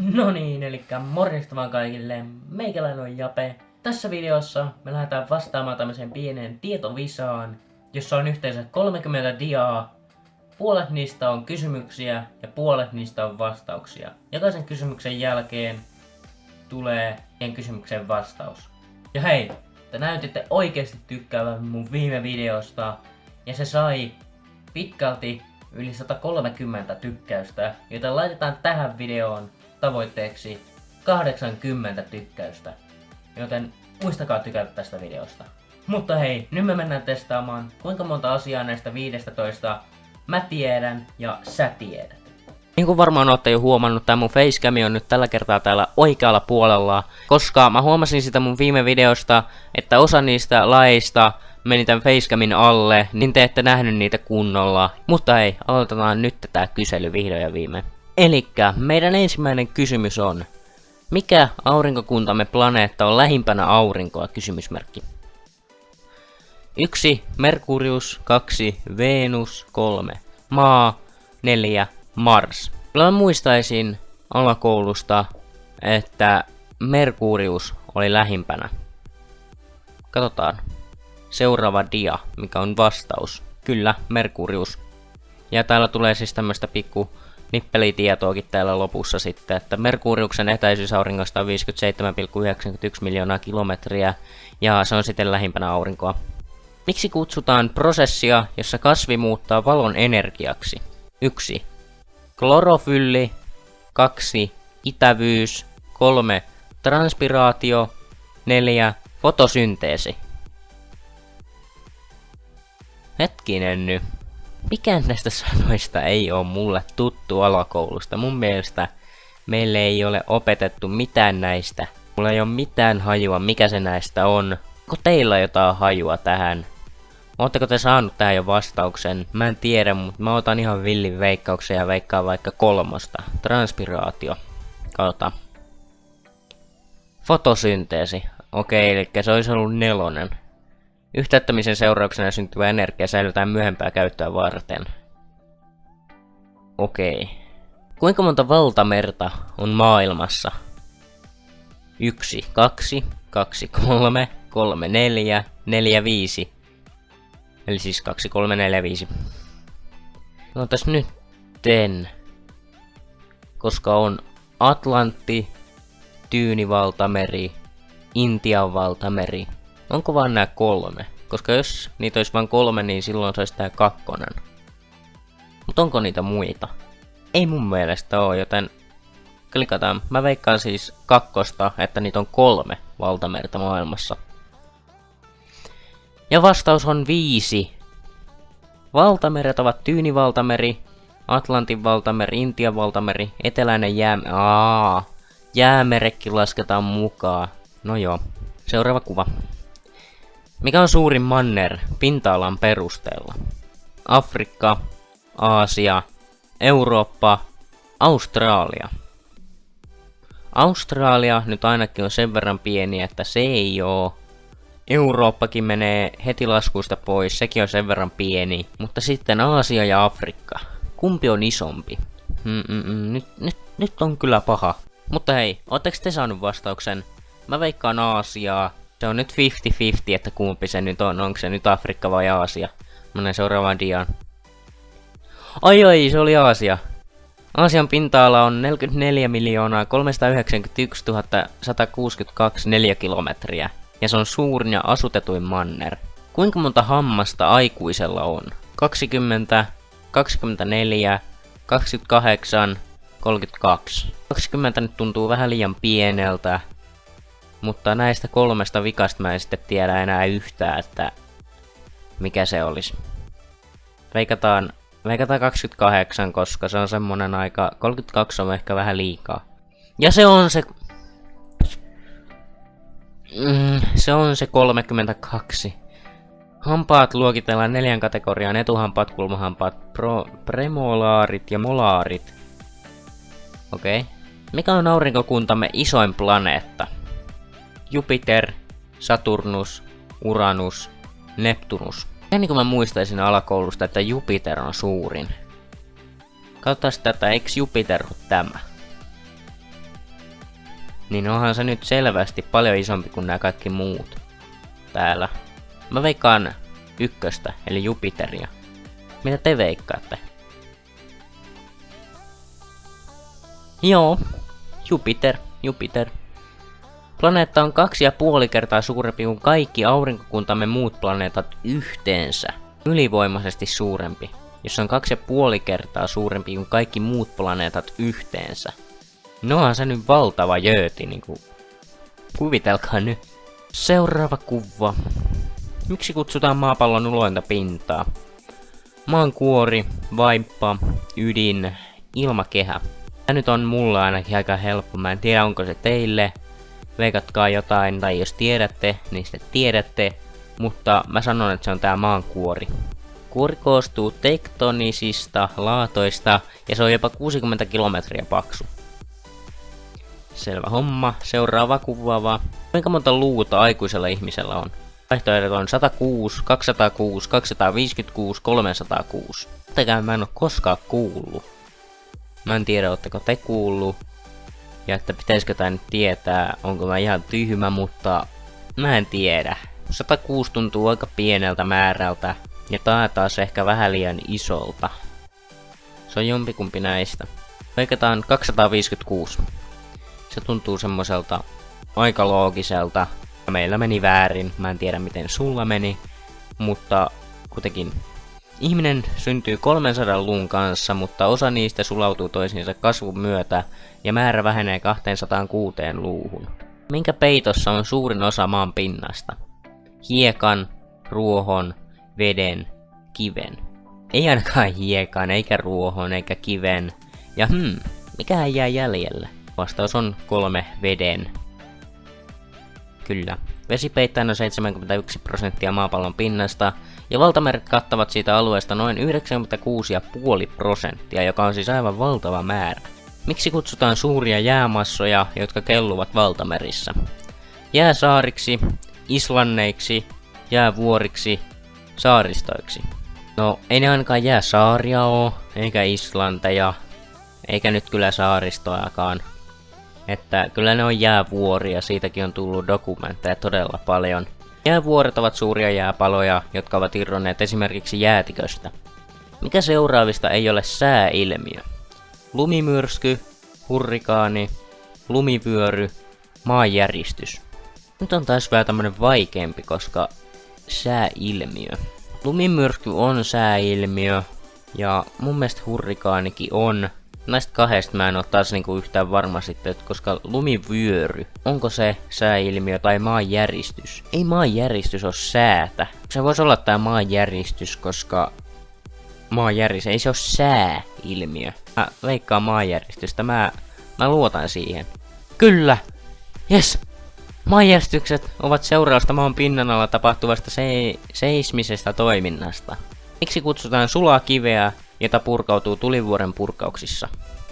No niin, eli morjesta vaan kaikille. Meikäläinen on Jape. Tässä videossa me lähdetään vastaamaan tämmöiseen pieneen tietovisaan, jossa on yhteensä 30 diaa. Puolet niistä on kysymyksiä ja puolet niistä on vastauksia. Jokaisen kysymyksen jälkeen tulee siihen kysymykseen vastaus. Ja hei, te näytitte oikeasti tykkäävän mun viime videosta ja se sai pitkälti yli 130 tykkäystä, joten laitetaan tähän videoon tavoitteeksi 80 tykkäystä. Joten muistakaa tykätä tästä videosta. Mutta hei, nyt me mennään testaamaan kuinka monta asiaa näistä 15 mä tiedän ja sä tiedät. Niin kuin varmaan olette jo huomannut, tää mun facecam on nyt tällä kertaa täällä oikealla puolella, koska mä huomasin sitä mun viime videosta, että osa niistä laeista meni tän facecamin alle, niin te ette nähnyt niitä kunnolla. Mutta hei, aloitetaan nyt tää kysely vihdoin ja viime. Elikkä meidän ensimmäinen kysymys on: mikä aurinkokuntamme planeetta on lähimpänä aurinkoa? Kysymysmerkki. 1. Merkurius, 2. Venus, 3. Maa, 4. Mars. Kyllä mä muistaisin alakoulusta, että Merkurius oli lähimpänä. Katsotaan. Seuraava dia, mikä on vastaus. Kyllä, Merkurius. Ja täällä tulee siis tämmöstä pikku nippelitietoakin täällä lopussa sitten, että Merkuriuksen etäisyys auringosta on 57,91 miljoonaa kilometriä, ja se on sitten lähimpänä aurinkoa. Miksi kutsutaan prosessia, jossa kasvi muuttaa valon energiaksi? 1. Klorofylli, 2. Itävyys, 3. Transpiraatio, 4. Fotosynteesi. Hetkinen nyt. Mikään näistä sanoista ei ole mulle tuttu alakoulusta. Mun mielestä meille ei ole opetettu mitään näistä. Mulla ei ole mitään hajua, mikä se näistä on. Onko teillä jotain hajua tähän? Ootteko te saanut tähän jo vastauksen? Mä en tiedä, mutta mä otan ihan villin veikkauksen ja veikkaan vaikka 3. Transpiraatio. Katsotaan. Fotosynteesi. Okei, eli se olisi ollut 4. Yhteyttämisen seurauksena syntyvä energia säilytään myöhempää käyttöä varten. Okei. Kuinka monta valtamerta on maailmassa? 1, 2, 2, 3, 3, 4, 4, 5. Eli siis 2, 3, 4, 5. No tässä nytten. Koska on Atlantti, Tyynivaltameri, Intian valtameri. Onko vaan nää 3? Koska jos niitä olisi vain 3, niin silloin se olisi tää 2. Mutta onko niitä muita? Ei mun mielestä oo, joten klikataan. Mä veikkaan siis 2, että niitä on 3 valtamerta maailmassa. Ja vastaus on 5. Valtameret ovat Tyynivaltameri, Atlantin valtameri, Intian valtameri, Eteläinen Jäämerekin lasketaan mukaan. No joo. Seuraava kuva. Mikä on suurin manner pinta-alan perusteella? Afrikka, Aasia, Eurooppa, Australia. Australia nyt ainakin on sen verran pieni, että se ei oo. Eurooppakin menee heti laskusta pois, sekin on sen verran pieni. Mutta sitten Aasia ja Afrikka. Kumpi on isompi? Nyt on kyllä paha. Mutta hei, ootteko te saanut vastauksen? Mä veikkaan Aasiaa. Se on nyt 50-50, että kumpi se nyt on. Onko se nyt Afrikka vai Aasia? Mennään seuraavaan diaan. Ai, se oli Aasia. Aasian pinta-ala on 44 391 162 neliökilometriä. Ja se on suurin ja asutetuin manner. Kuinka monta hammasta aikuisella on? 20, 24, 28, 32. 20 nyt tuntuu vähän liian pieneltä. Mutta näistä 3 vikasta mä en sitten tiedä enää yhtään, että mikä se olisi. Veikataan 28, koska se on semmonen aika... 32 on ehkä vähän liikaa. Ja se on se... se on se 32. Hampaat luokitellaan 4 kategoriaan: etuhampaat, kulmahampaat, premolaarit ja molaarit. Okei. Mikä on aurinkokuntamme isoin planeetta? Jupiter, Saturnus, Uranus, Neptunus. Ihan niin kuin mä muistaisin alakoulusta, että Jupiter on suurin. Katsotaan tätä, eikö Jupiter ole tämä? niin onhan se nyt selvästi paljon isompi kuin nämä kaikki muut täällä. Mä veikkaan ykköstä, eli Jupiteria. Mitä te veikkaatte? Joo, Jupiter. Planeetta on 2,5 kertaa suurempi kuin kaikki aurinkokuntamme muut planeetat yhteensä. Ylivoimaisesti suurempi, jossa on 2,5 kertaa suurempi kuin kaikki muut planeetat yhteensä. Nohan se nyt valtava jööti, niinku. Kuvitelkaa nyt. Seuraava kuva. Miksi kutsutaan maapallon ulointa pintaa? Maankuori, vaippa, ydin, ilmakehä. Tämä nyt on mulla ainakin aika helppo. Mä en tiedä onko se teille. Veikatkaa jotain, tai jos tiedätte, niin sitten tiedätte. Mutta mä sanon, että se on tää maankuori. Kuori koostuu tektonisista laatoista ja se on jopa 60 kilometriä paksu. Selvä homma. Seuraava kuvaava. Kuinka monta luuta aikuisella ihmisellä on? Vaihtoehdot on 106, 206, 256, 306. Tätäkään mä en oo koskaan kuullut. Mä en tiedä, ootteko te kuullut. Ja että pitäisikö tää nyt tietää, onko mä ihan tyhmä, mutta mä en tiedä. 106 tuntuu aika pieneltä määrältä. Ja tää taas ehkä vähän liian isolta. Se on jompikumpi näistä. Veikataan 256. Se tuntuu semmoiselta aika loogiselta. Meillä meni väärin, mä en tiedä miten sulla meni. Mutta kuitenkin. Ihminen syntyy 300 luun kanssa, mutta osa niistä sulautuu toisiinsa kasvun myötä ja määrä vähenee 206 luuhun. Minkä peitossa on suurin osa maan pinnasta? Hiekan, ruohon, veden, kiven. Ei ainakaan hiekan, eikä ruohon, eikä kiven. Ja mikähän jää jäljelle? Vastaus on 3 veden. Kyllä. Vesi peittää noin 71% maapallon pinnasta, ja valtameret kattavat siitä alueesta noin 96,5%, joka on siis aivan valtava määrä. Miksi kutsutaan suuria jäämassoja, jotka kelluvat valtamerissä? Jääsaariksi, islanneiksi, jäävuoriksi, saaristoiksi. No, ei ne ainakaan jääsaaria oo, eikä islanteja, eikä nyt kyllä saaristoakaan. Että kyllä ne on jäävuoria, siitäkin on tullut dokumentteja todella paljon. Jäävuoret ovat suuria jääpaloja, jotka ovat irronneet esimerkiksi jäätiköstä. Mikä seuraavista ei ole sääilmiö? Lumimyrsky, hurrikaani, lumivyöry, maanjäristys. Nyt on taas vähän tämmönen vaikeampi, koska sääilmiö. Lumimyrsky on sääilmiö, ja mun mielestä hurrikaanikin on. Näistä kahdesta mä en oo taas niinku yhtään varma sitten, koska lumivyöry, onko se sääilmiö tai maanjäristys? Ei maanjäristys oo säätä. Se voisi olla tää maanjäristys, koska ei se oo sääilmiö. Mä veikkaan maanjäristystä, mä luotan siihen. Kyllä! Yes! Maanjäristykset ovat seurausta maan pinnan alla tapahtuvasta seismisestä toiminnasta. Miksi kutsutaan sulaa kiveä, jota purkautuu tulivuoren purkauksissa?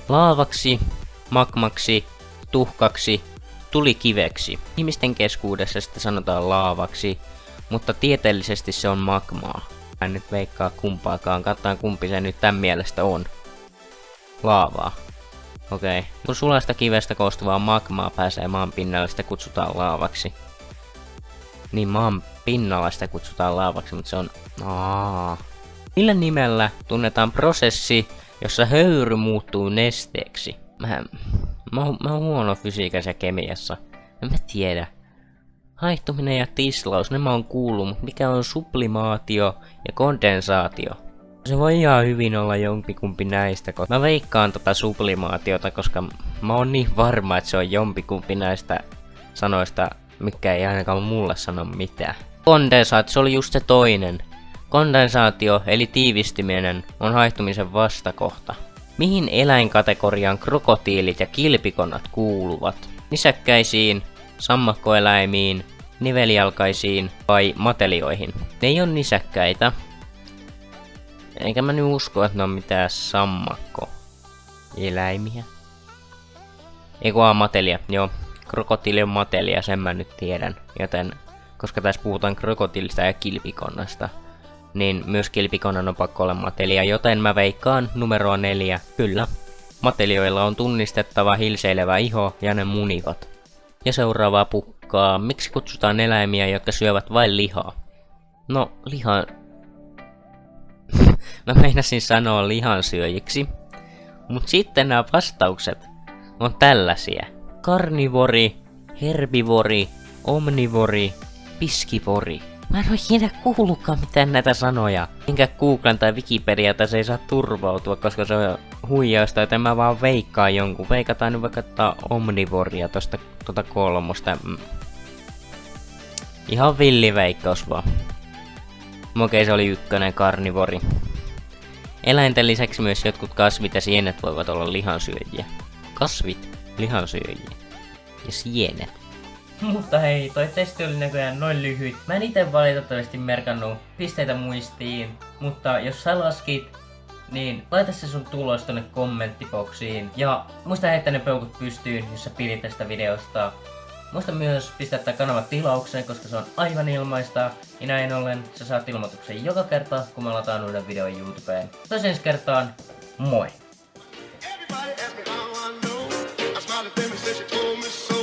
Laavaksi, magmaksi, tuhkaksi, tulikiveksi. Ihmisten keskuudessa sitä sanotaan laavaksi, mutta tieteellisesti se on magmaa. Mä en nyt veikkaa kumpaakaan, katsotaan kumpi se nyt tän mielestä on. Laavaa. Okei. Kun sulasta kivestä koostuvaa magmaa pääsee maan pinnalle, sitä kutsutaan laavaksi. Niin maan pinnalla sitä kutsutaan laavaksi, mutta se on... Millä nimellä tunnetaan prosessi, jossa höyry muuttuu nesteeksi? Mä oon huono fysiikassa ja kemiassa. En mä tiedä. Haihtuminen ja tislaus, ne mä oon kuullut, mutta mikä on sublimaatio ja kondensaatio? Se voi ihan hyvin olla jompikumpi näistä, koska mä veikkaan tota sublimaatiota, koska mä oon niin varma, että se on jompikumpi näistä sanoista, mikä ei ainakaan mulle sano mitään. Kondensaatio, se oli just se toinen. Kondensaatio eli tiivistyminen on haihtumisen vastakohta. Mihin eläinkategoriaan krokotiilit ja kilpikonnat kuuluvat? Nisäkkäisiin, sammakkoeläimiin, nivelijalkaisiin vai matelioihin? Ne ei ole nisäkkäitä. Eikä mä nyt usko, että ne on mitään sammakkoeläimiä. Eiku matelia, joo. Krokotiili on matelia, sen mä nyt tiedän. Joten, koska tässä puhutaan krokotiilista ja kilpikonnasta, niin myös kilpikonnan on pakko olla matelia, joten mä veikkaan numeroa 4. Kyllä. Matelioilla on tunnistettava hilseilevä iho ja ne munivat. Ja seuraavaa pukkaa. Miksi kutsutaan eläimiä, jotka syövät vain lihaa? No, liha... Mä meinasin sanoa lihansyöjiksi. Mut sitten nämä vastaukset on tällaisia. Karnivori, herbivori, omnivori, piskivori. Mä en oo ikinä kuullutkaan mitään näitä sanoja. Enkä Googlen tai Wikipediata se ei saa turvautua, koska se on huijausta, joten mä vaan veikkaan jonkun. Veikataan nyt vaikka omnivoria tuota kolmosta. Ihan villiveikkaus vaan. Okei, se oli ykkönen, karnivori. Eläinten lisäksi myös jotkut kasvit ja sienet voivat olla lihansyöjiä. Kasvit, lihansyöjiä ja sienet. Mutta hei, toi testi oli näköjään noin lyhyt. Mä en ite valitettavasti merkannut pisteitä muistiin, mutta jos sä laskit, niin laita se sun tulos tonne kommenttiboksiin. Ja muista heittää ne peukut pystyyn, jos sä pidit tästä videosta. Muista myös pistää tää kanava tilaukseen, koska se on aivan ilmaista. Ja näin ollen sä saat ilmoituksen joka kerta, kun mä lataan uuden videon YouTubeen. Tos ensi kertaan, moi! Everybody ask me how I know. I smiled at them and said she told me so.